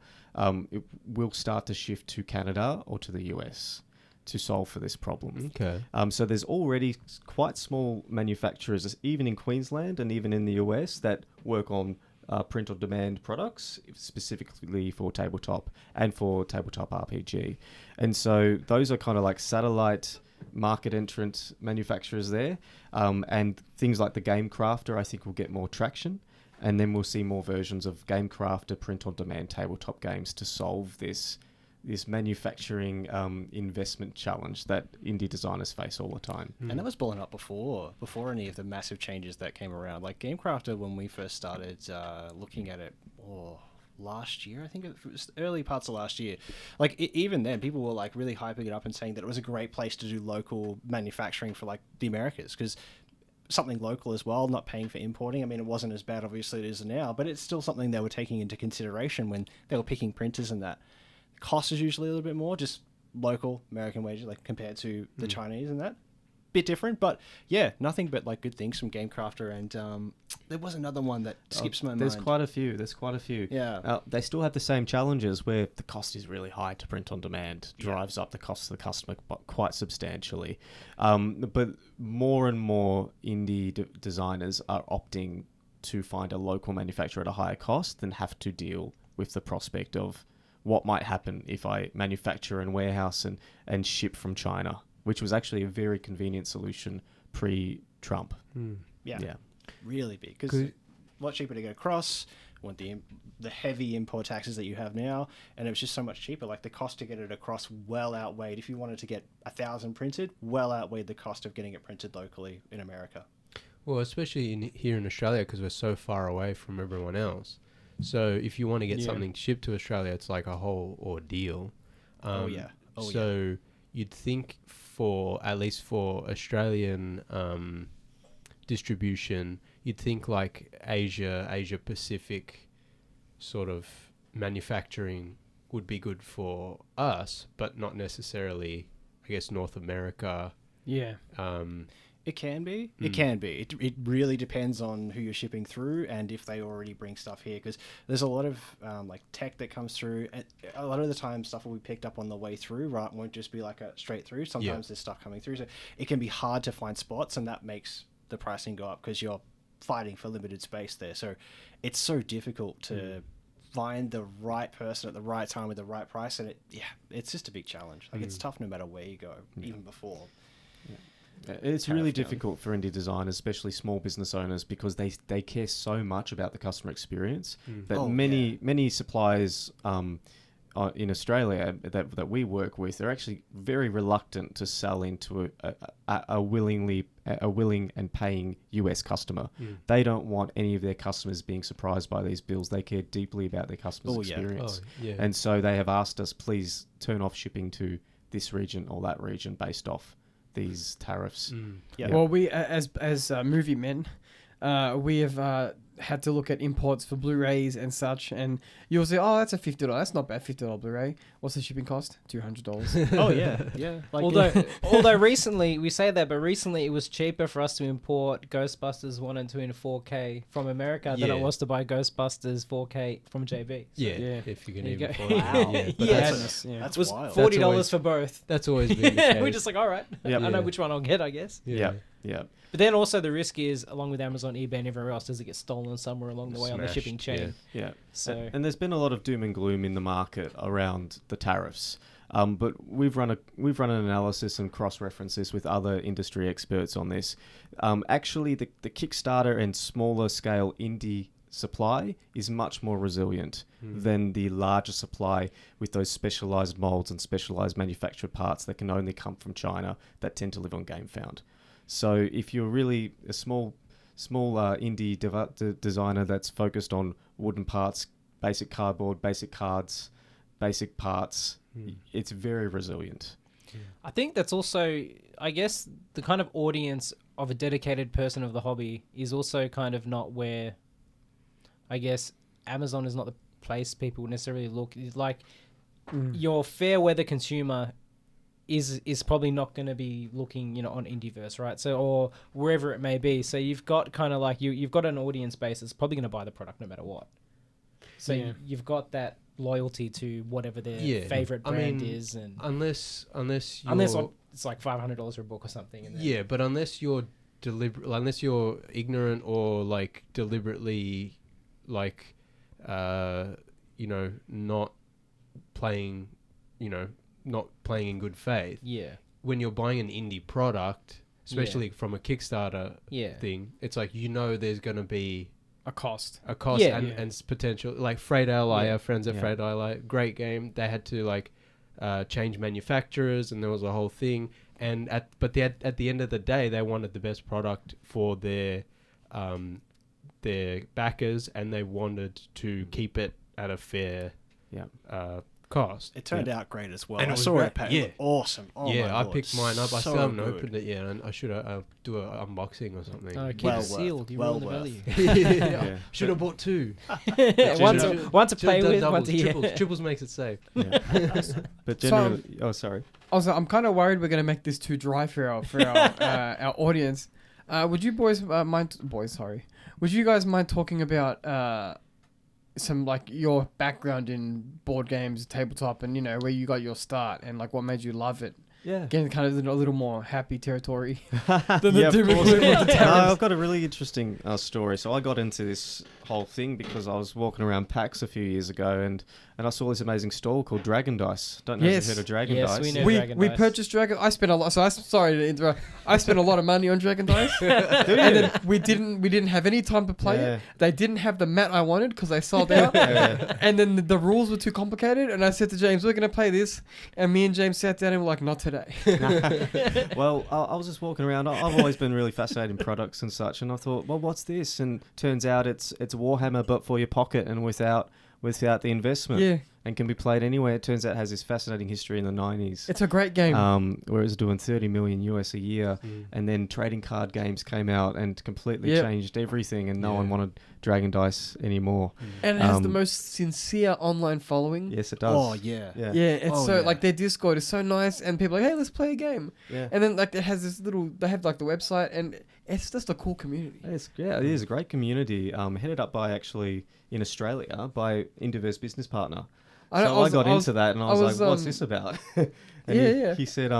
it will start to shift to Canada or to the US to solve for this problem. Okay. So there's already quite small manufacturers, even in Queensland and even in the US, that work on print-on-demand products, specifically for tabletop and for tabletop RPG. And so those are kind of like satellite market entrant manufacturers there. And things like the Game Crafter, I think, will get more traction. And then we'll see more versions of Game Crafter print-on-demand tabletop games to solve this manufacturing investment challenge that indie designers face all the time. And that was blowing up before any of the massive changes that came around. Like Game Crafter, when we first started looking at it, last year, I think it was early parts of last year. Like even then, people were like really hyping it up and saying that it was a great place to do local manufacturing for like the Americas, because something local as well, not paying for importing. I mean, it wasn't as bad, obviously, it is now, but it's still something they were taking into consideration when they were picking printers and that. Cost is usually a little bit more, just local American wages, like compared to the Chinese and that. bit different, but yeah, nothing but like good things from GameCrafter. And there was another one that skips my mind. There's quite a few. Yeah. They still have the same challenges where the cost is really high to print on demand, drives up the cost of the customer quite substantially. But more and more indie designers are opting to find a local manufacturer at a higher cost than have to deal with the prospect of what might happen if I manufacture and warehouse and ship from China, which was actually a very convenient solution pre-Trump. Yeah. Really big, because a lot cheaper to get across. Want the heavy import taxes that you have now, and it was just so much cheaper. Like the cost to get it across well outweighed. If you wanted to get 1,000 printed, well outweighed the cost of getting it printed locally in America. Well, especially here in Australia, because we're so far away from everyone else. So if you want to get something shipped to Australia, it's like a whole ordeal. So you'd think at least for Australian distribution, you'd think like Asia Pacific sort of manufacturing would be good for us, but not necessarily, I guess, North America. Yeah. It can be. It can be. It really depends on who you're shipping through and if they already bring stuff here, because there's a lot of like tech that comes through, and a lot of the time stuff will be picked up on the way through, right? It won't just be like a straight through. Sometimes there's stuff coming through, so it can be hard to find spots, and that makes the pricing go up because you're fighting for limited space there. So it's so difficult to find the right person at the right time with the right price, and it's just a big challenge. Like it's tough no matter where you go, even before. It's really difficult for indie designers, especially small business owners, because they care so much about the customer experience that many suppliers in Australia that we work with are actually very reluctant to sell into a willing and paying US customer. They don't want any of their customers being surprised by these bills. They care deeply about their customers' experience. And so they have asked us, please turn off shipping to this region or that region based off these tariffs. Well, we as movie men, we have had to look at imports for Blu-rays and such, and you'll say, "Oh, that's a $50. That's not bad. $50 Blu-ray. What's the shipping cost? $200." Oh yeah. Like, although recently we say that, but recently it was cheaper for us to import Ghostbusters 1 and 2 in 4K from America than it was to buy Ghostbusters 4K from JB. So, if you can even afford Wow. That's That's was wild. $40 for both. That's always been the case. We're just like, all right, I know which one I'll get, I guess. Yeah. But then also the risk is, along with Amazon, eBay, and everywhere else, does it get stolen somewhere along the way on the shipping chain? Yeah. So and there's been a lot of doom and gloom in the market around the tariffs. But we've run an analysis and cross-referenced this with other industry experts on this. Actually, the Kickstarter and smaller scale indie supply is much more resilient than the larger supply with those specialized molds and specialized manufactured parts that can only come from China that tend to live on GameFound. So if you're really a small indie designer that's focused on wooden parts, basic cardboard, basic cards, basic parts, it's very resilient. I think that's also, I guess, the kind of audience of a dedicated person of the hobby is also kind of not where, I guess, Amazon is not the place people necessarily look. It's like your fair weather consumer is probably not going to be looking, on Indiverse, right? So, or wherever it may be. So you've got kind of like you've got an audience base that's probably going to buy the product no matter what. So you've got that loyalty to whatever their favorite brand is, and unless it's like $500 for a book or something. And but unless you're unless you're ignorant or like deliberately, like, not playing, not playing in good faith. Yeah. When you're buying an indie product, especially from a Kickstarter thing, it's like, there's going to be a cost and potential, like Freight Ally, our friends at Freight Ally, great game. They had to change manufacturers, and there was a whole thing. And at the end of the day, they wanted the best product for their backers, and they wanted to keep it at a fair cost. It turned out great as well. And I it was saw great, it. It yeah. looked awesome. Oh Yeah, my I Lord. picked mine up. I So still haven't good. opened it yet, and I should do an unboxing or something. Keep Well it sealed. You well ruin the worth. value. Yeah. Should have bought two. one to play with, one doubles, to triples. Triples makes it safe. Yeah. But generally, sorry. Also, I'm kind of worried we're gonna make this too dry for our audience. Would you boys Would you guys mind talking about some like your background in board games, tabletop, and where you got your start and like what made you love it? Yeah. Getting kind of a little more happy territory. Yeah, of course. I've got a really interesting story. So I got into this whole thing because I was walking around PAX a few years ago and I saw this amazing stall called Dragon Dice. Don't know if you've heard of Dragon Yes, Dice. we know. We Dragon Dice. purchased Dragon. I spent a lot. So sorry to interrupt. I spent a lot of money on Dragon Dice, Did and you? then we didn't have any time to play Yeah. it. They didn't have the mat I wanted because they sold out. Yeah. And then the rules were too complicated. And I said to James, "We're gonna play this." And me and James sat down and were like, "Not today." Well, I was just walking around. I've always been really fascinated in products and such, and I thought, well, what's this? And turns out it's Warhammer, but for your pocket and without the investment, Yeah, and can be played anywhere. It turns out it has this fascinating history in the 90s. it's a great game. Where it was doing 30 million US a year, and then trading card games came out and completely Yep. changed everything, and no Yeah. one wanted Dragon Dice anymore. And it has the um, most sincere online following. Yes, it does. Oh yeah. Yeah. Yeah, it's Oh, so yeah. like their Discord is so nice, and people are like, "Hey, let's play a game." Yeah. And then like it has this little. They have like the website, and it's just a cool community. It is a great community. Headed up by actually in Australia by Indiverse business partner. I got into that and I was like, "What's this about?" And Yeah. he said,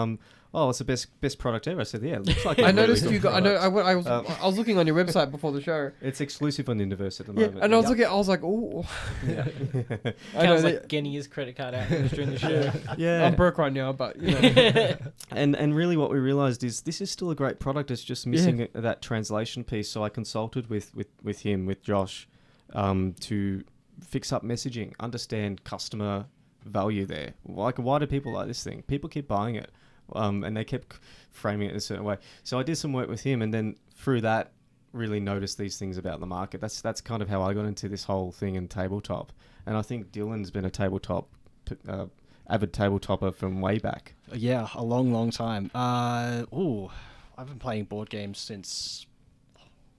"Oh, it's the best product ever." I said, "Yeah, it looks like." I a really noticed good you got. I know. product." I was looking on your website before the show. It's exclusive on Indiverse at the Yeah, moment. and I was looking. I was like, "Oh, Yeah. I know Cal's that- like getting his credit card out during the show. Yeah. I'm broke right now, but you know." And really what we realized is this is still a great product. It's just missing that translation piece. So I consulted with Josh, to fix up messaging, understand customer value there. Like, why do people like this thing? People keep buying it. And they kept framing it in a certain way. So I did some work with him, and then through that really noticed these things about the market. That's kind of how I got into this whole thing in tabletop. And I think Dylan's been a avid tabletopper from way back. Yeah, a long time. I've been playing board games since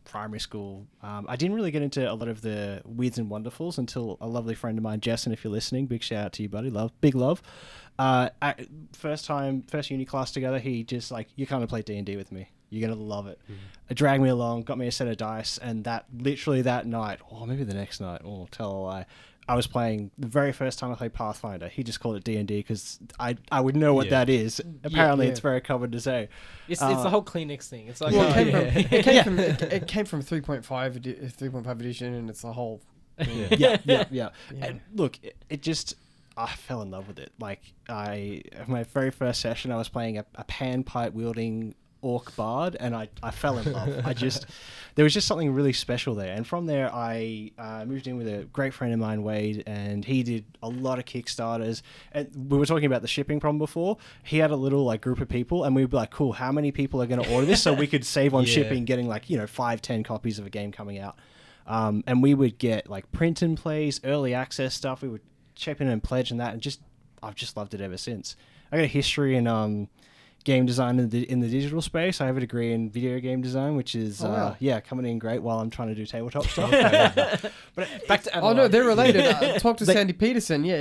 primary school. I didn't really get into a lot of the weirds and wonderfuls until a lovely friend of mine, Jess, and if you're listening, big shout out to you, buddy. Big love. First uni class together, he just like, you come and play D&D with me. You're going to love it. It dragged me along, got me a set of dice, and that night, or maybe the next night, tell a lie, I was playing the very first time I played Pathfinder. He just called it D&D because I would know what that is. Apparently, it's very common to say. It's the whole Kleenex thing. It's like, Well, it came from 3.5 edition, and it's a whole. Yeah. And look, it just, I fell in love with it. Like, my very first session, I was playing a panpipe wielding orc bard, and I fell in love. There was just something really special there. And from there, I moved in with a great friend of mine, Wade, and he did a lot of Kickstarters. And we were talking about the shipping problem before. He had a little like group of people, and we'd be like, cool, how many people are going to order this? So we could save on shipping, getting like, 5-10 copies of a game coming out. And we would get like print and plays, early access stuff. We would chip in and pledge and that, and I've just loved it ever since. I got a history in game design in the digital space. I have a degree in video game design, which is coming in great while I'm trying to do tabletop stuff. But back to analog. Oh no, they're related. Talk to Sandy Peterson. Yeah,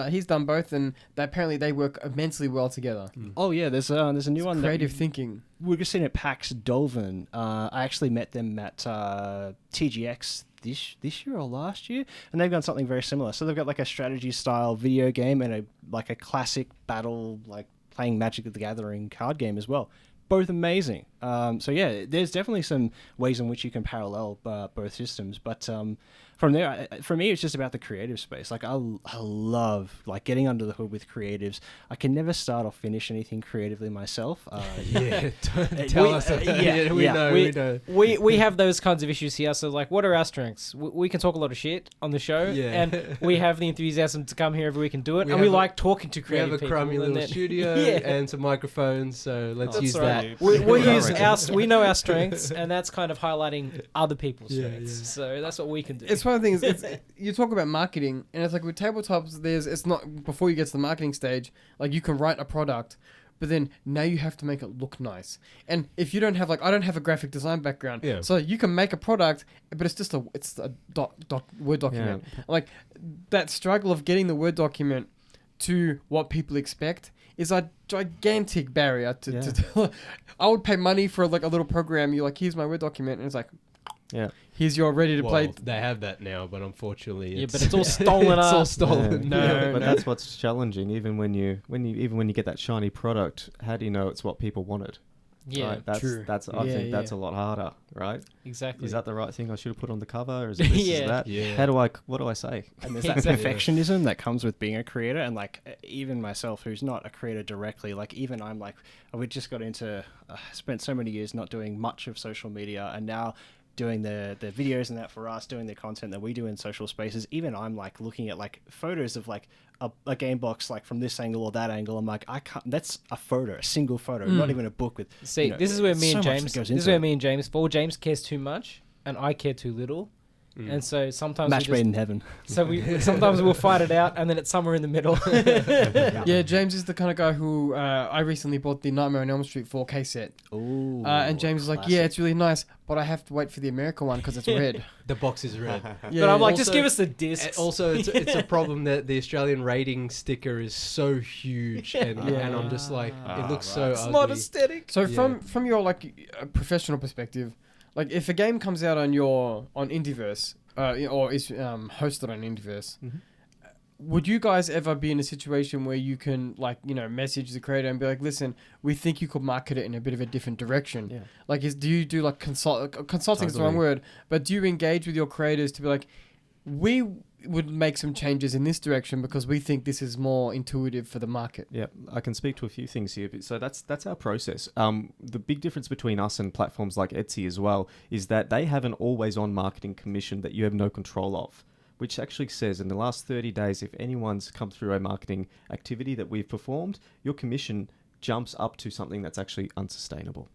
he's done both, and apparently they work immensely well together. Oh yeah, there's a new one. Creative thinking. We're just seen at PAX Dolphin. I actually met them at TGX this year or last year, and they've done something very similar. So they've got like a strategy style video game and a classic battle, like playing Magic the Gathering card game as well. Both amazing. So yeah, there's definitely some ways in which you can parallel both systems. But from there, for me, it's just about the creative space. Like I love like getting under the hood with creatives. I can never start or finish anything creatively myself. Tell us. We know. We have those kinds of issues here. So like, what are our strengths? We can talk a lot of shit on the show, and we have the enthusiasm to come here every week and do it. We like talking to We creative have a people. crummy little then- studio and some microphones, so let's That's use right. that. We know our strengths, and that's kind of highlighting other people's Yeah, strengths. yeah. So that's what we can do. It's one of the things. You talk about marketing, and it's like with tabletops, it's not before you get to the marketing stage. Like you can write a product, but then now you have to make it look nice. And if you don't have I don't have a graphic design background, so you can make a product, but it's just a Word document. Yeah. Like that struggle of getting the Word document to what people expect is a gigantic barrier to I would pay money for like a little program. You're like, here's my Word document, and it's like, here's your ready to play. They have that now, but unfortunately, but it's all stolen. It's all stolen. No, but that's what's challenging. Even when you get that shiny product, how do you know it's what people wanted? Yeah, right? That's true. I think that's a lot harder, right? Exactly. Is that the right thing I should have put on the cover? Or is it this? Is that? Yeah. What do I say? And there's that perfectionism that comes with being a creator, and like even myself, who's not a creator directly, like even I'm like, we just got into, spent so many years not doing much of social media, and now doing the videos and that for us, doing the content that we do in social spaces. Even I'm like looking at like photos of like a game box like from this angle or that angle. I'm like, I can't. That's a photo, a single photo, not even a book with. See, this is where me and James fall. James cares too much, and I care too little. And so sometimes match made in heaven. So sometimes we'll fight it out, and then it's somewhere in the middle. Yeah, James is the kind of guy who I recently bought the Nightmare on Elm Street 4K set. Ooh, and James is like, yeah, it's really nice, but I have to wait for the American one because it's red. The box is red. Yeah, but I'm like, also, just give us the discs. Also, it's a problem that the Australian rating sticker is so huge, and I'm just like, it looks so it's ugly. not aesthetic. So from your like professional perspective, like if a game comes out on Indiverse or is hosted on Indiverse, would you guys ever be in a situation where you can message the creator and be like, listen, we think you could market it in a bit of a different direction? Yeah. Like, do you do like consulting is the wrong word, but do you engage with your creators to be like, we would make some changes in this direction because we think this is more intuitive for the market? Yeah, I can speak to a few things here. So that's our process. The big difference between us and platforms like Etsy as well is that they have an always-on marketing commission that you have no control of, which actually says in the last 30 days, if anyone's come through a marketing activity that we've performed, your commission jumps up to something that's actually unsustainable.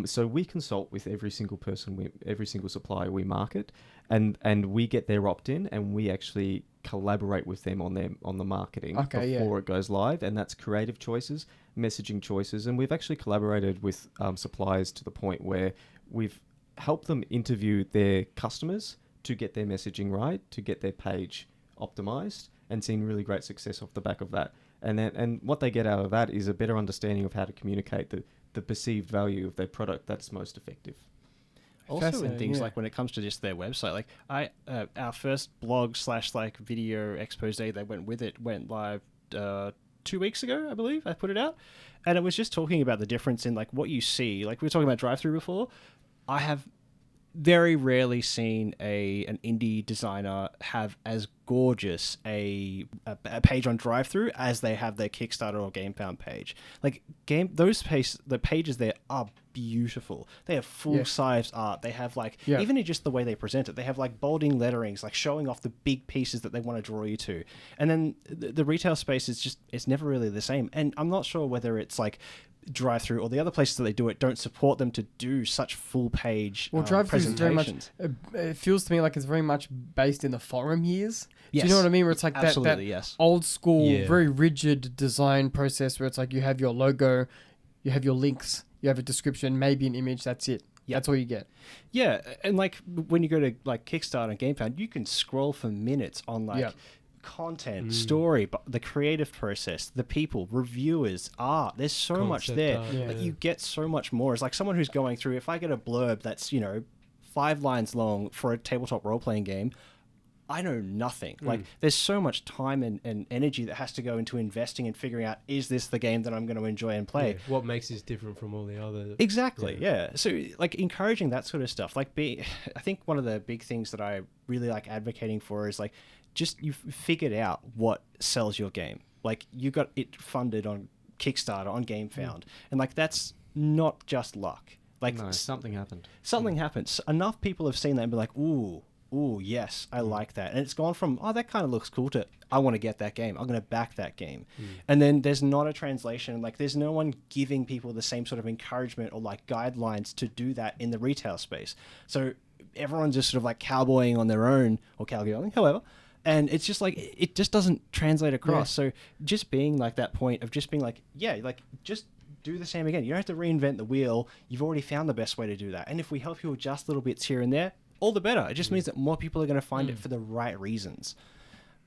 So we consult with every single person, every single supplier we market, and we get their opt-in, and we actually collaborate with them on the marketing before it goes live, and that's creative choices, messaging choices, and we've actually collaborated with suppliers to the point where we've helped them interview their customers to get their messaging right, to get their page optimized, and seen really great success off the back of that. And what they get out of that is a better understanding of how to communicate the perceived value of their product that's most effective. Also in things like when it comes to just their website, like our first blog / video expose that went with it went live 2 weeks ago, I believe. I put it out, and it was just talking about the difference in like what you see. Like we were talking about drive-through before. I have very rarely seen an indie designer have as gorgeous a page on drive-through as they have their Kickstarter or GameFound page. Like the pages there are beautiful. They have full-size art. They have even in just the way they present it, they have like bolding letterings, like showing off the big pieces that they want to draw you to. And then the retail space is just, it's never really the same. And I'm not sure whether it's like drive-through or the other places that they do it don't support them to do such full page drive-through is very much, it feels to me like it's very much based in the forum years. Yes. Do you know what I mean? Where it's like that old school, very rigid design process where it's like you have your logo, you have your links, you have a description, maybe an image, that's it. Yep. That's all you get. Yeah, and like when you go to like Kickstarter and GameFound, you can scroll for minutes on content, story, but the creative process, the people, reviewers, art. There's so much there. Like you get so much more. It's like someone who's going through, if I get a blurb that's 5 lines long for a tabletop role-playing game, I know nothing. Like there's so much time and energy that has to go into investing and figuring out, is this the game that I'm going to enjoy and play? Yeah. What makes this different from all the other? Exactly. Yeah. So like encouraging that sort of stuff. Like I think one of the big things that I really like advocating for is like, just you've figured out what sells your game. Like you got it funded on Kickstarter, on GameFound, and like that's not just luck. Like something happened. Something happens. Enough people have seen that and be like, ooh, yes, I like that. And it's gone from, oh, that kind of looks cool to, I want to get that game. I'm going to back that game. And then there's not a translation. Like there's no one giving people the same sort of encouragement or like guidelines to do that in the retail space. So everyone's just sort of like cowboying on their own, or cowgirling, however. And it's just like, it just doesn't translate across. So just being like that point of just being like, yeah, like just do the same again. You don't have to reinvent the wheel. You've already found the best way to do that. And if we help you adjust little bits here and there, all the better. It just means that more people are going to find it for the right reasons.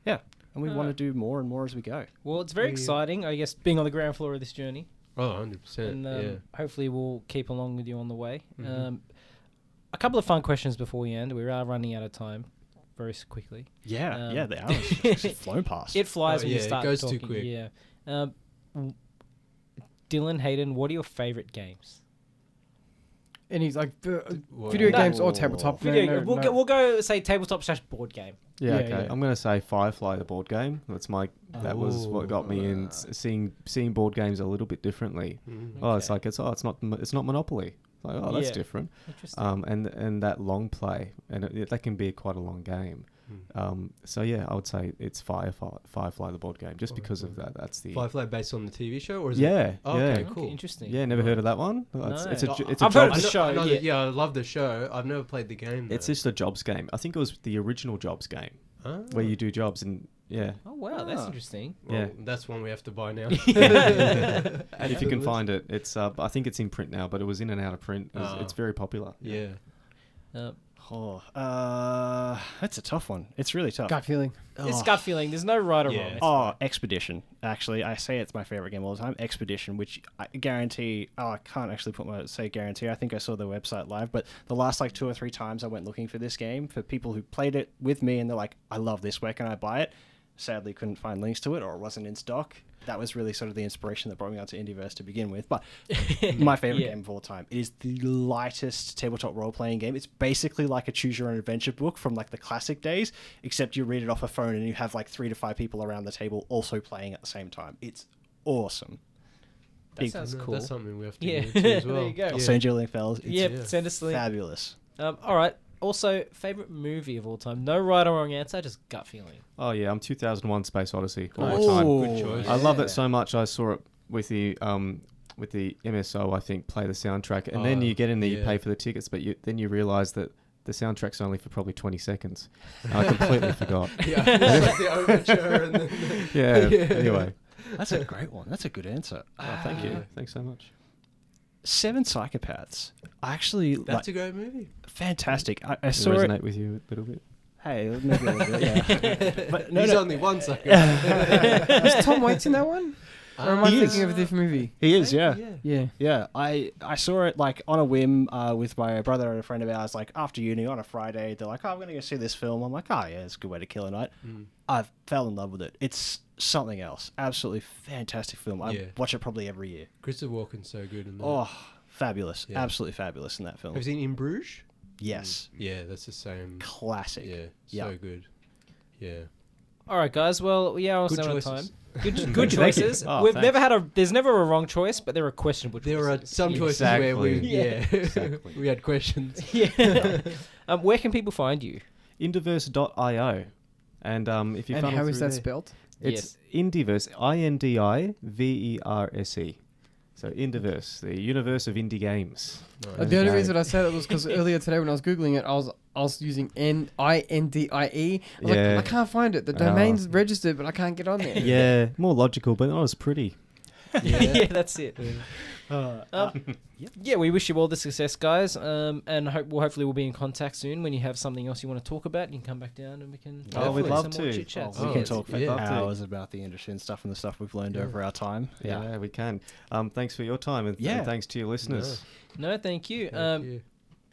Yeah. And we want to do more and more as we go. Well, it's very exciting, I guess, being on the ground floor of this journey. Oh, 100%. And hopefully we'll keep along with you on the way. A couple of fun questions before we end. We are running out of time very quickly. Yeah, the hours just flown past. It flies when you start it goes talking. too quick. Yeah. Dylan, Hayden, what are your favourite games? Any like video games or tabletop? We'll go say tabletop / board game. Yeah, okay. I'm going to say Firefly, the board game. That was what got me in seeing board games a little bit differently. Oh, it's like it's not Monopoly. Like, oh, that's different. Interesting. And that long play, and that can be quite a long game. So yeah, I would say it's Firefly, the board game, just because of that. That's the Firefly based on the TV show, or is it? Oh, okay, cool. Okay, interesting. Yeah, never heard of that one. No. It's a I've heard of the show. I love the show. I've never played the game, though. It's just a jobs game. I think it was the original jobs game where you do jobs and Oh wow, that's interesting. Well, that's one we have to buy now. And if you can find it, it's I think it's in print now, but it was in and out of print. It's very popular. Yeah. That's a tough one. It's really tough. Gut feeling. It's gut feeling. There's no right or wrong. Expedition. Actually, I say it's my favorite game all the time. Expedition, which I guarantee. I can't actually guarantee. I think I saw the website live, but the last like 2 or 3 times I went looking for this game for people who played it with me, and they're like, "I love this. Where can I buy it?" Sadly, couldn't find links to it, or it wasn't in stock. That was really sort of the inspiration that brought me onto Indiverse to begin with. But my favorite game of all time. It is the lightest tabletop role-playing game. It's basically like a choose-your-own-adventure book from like the classic days, except you read it off a phone and you have like 3 to 5 people around the table also playing at the same time. It's awesome. That sounds cool. That's something we have to get into as well. There you go. I'll send you a link, fellas. It's Send us a link. fabulous. All right. Also, favorite movie of all time? No right or wrong answer, just gut feeling. Oh yeah, I'm 2001: Space Odyssey all the Oh, time. good choice. I love it so much. I saw it with the MSO, I think, play the soundtrack, and then you get in there, you pay for the tickets, but then you realise that the soundtrack's only for probably 20 seconds. And I completely forgot. Yeah, it's like the overture and then Anyway. That's a great one. That's a good answer. Oh, thank you. Thanks so much. 7 Psychopaths. Actually, that's a great movie. Fantastic. I Does saw it it. resonate with you a little bit? Hey, maybe a little bit, yeah. But He's only one psychopath. Is Tom Waits in that one? Or am I He thinking is. of a different movie? He is, yeah. Yeah. I saw it like on a whim with my brother and a friend of ours, like after uni on a Friday. They're like, "Oh, I'm going to go see this film." I'm like, "Oh, yeah, it's a good way to kill a night." I fell in love with it. It's something else. Absolutely fantastic film. I watch it probably every year. Christopher Walken's so good in that. Oh, fabulous. Yeah. Absolutely fabulous in that film. Have you seen In Bruges? Yes. Yeah, that's the same. Classic. Yeah, so good. Yeah. All right, guys. Well, yeah, I was Good out of choices. time. Good choices. Oh, We've thanks. never had there's never a wrong choice, but there are questionable choices. There are some choices Exactly. where we Exactly. we had questions. Yeah. Where can people find you? Indiverse.io. And if you And funnel how is through that there- spelled? It's Indiverse, Indiverse. So Indiverse, the universe of indie games. The only reason I said it was because earlier today when I was googling it, I was using Indie. I was like, I can't find it. The domain's registered, but I can't get on there. Yeah, more logical, but not as pretty. Yeah, that's it. Yeah, we wish you all the success, guys. And hopefully we'll be in contact soon. When you have something else you want to talk about, you can come back down and we can. Oh, we'd have love some more to. chit-chats. We Oh, can talk for yeah. hours about the industry and stuff and the stuff we've learned over our time. Yeah, we can. Thanks for your time and thanks to your listeners. No, thank you. Thank you.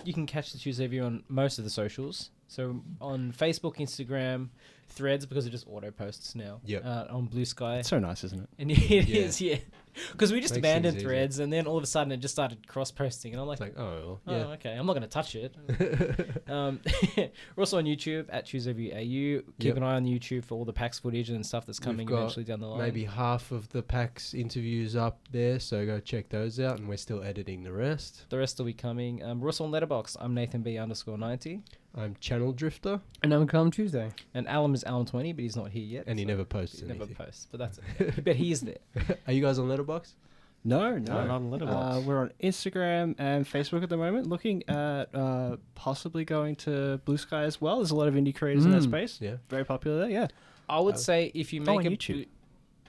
You can catch the Tuesday View on most of the socials. So on Facebook, Instagram, Threads, because it just auto posts now. Yep. On Blue Sky. It's so nice, isn't it? And it is, yeah. Because we just Makes abandoned things easier. Threads, and then all of a sudden it just started cross-posting, and I'm like, It's like, oh, oh, yeah. okay, I'm not going to touch it. We're also on YouTube at Tuesday View AU. Keep an eye on YouTube for all the PAX footage and stuff that's coming We've got eventually down the line. Maybe half of the PAX interviews up there, so go check those out, and we're still editing the rest. The rest will be coming. We're also on Letterboxd. I'm Nathan B_90. I'm Channeldrifter, And I'm Callum Tuesday. And Alum is Alum20, but he's not here yet. and he so never posts he anything. never posts, but that's it. I bet he is there. Are you guys on Letterboxd? No. Not on Letterboxd. We're on Instagram and Facebook at the moment, looking at possibly going to Blue Sky as well. There's a lot of indie creators in that space. Yeah. Very popular there, yeah. I would say if you make and a YouTube.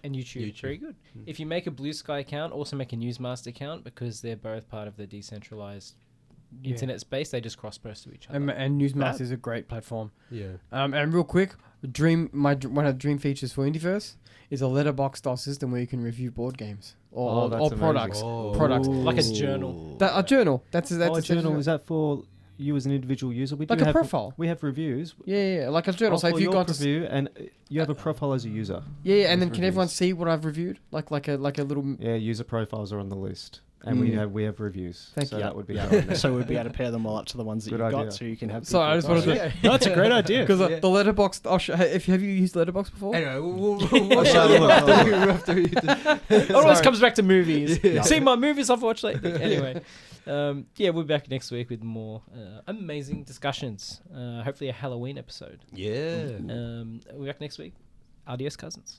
and YouTube, very good. If you make a Blue Sky account, also make a Newsmaster account because they're both part of the decentralized internet space. They just cross-post to each other. And Newsmaster is a great platform. Yeah. And real quick, one of the dream features for Indiverse is a Letterboxd style system where you can review board games or that's products. amazing. Products. Like a journal. A journal. That's a journal. Is that for you as an individual user? We like do a have profile. We have reviews. Yeah, like a journal. So if for you your got to review and you have a profile as a user. yeah, and then with can everyone reviews. see what I've reviewed? Like a little. Yeah, user profiles are on the list, and we have reviews. Thank so you. that would be So we'd be able to pair them all up to the ones that Good you've idea. got, so you can have. So I just wanted to. No, that's a great idea. Because the Letterboxd. Have you used Letterboxd before? Anyway, we'll It always comes back to movies. Yeah. See my movies I've watched lately. Anyway, we'll be back next week with more amazing discussions. Hopefully a Halloween episode. Yeah. We'll be back next week. Adios, cousins.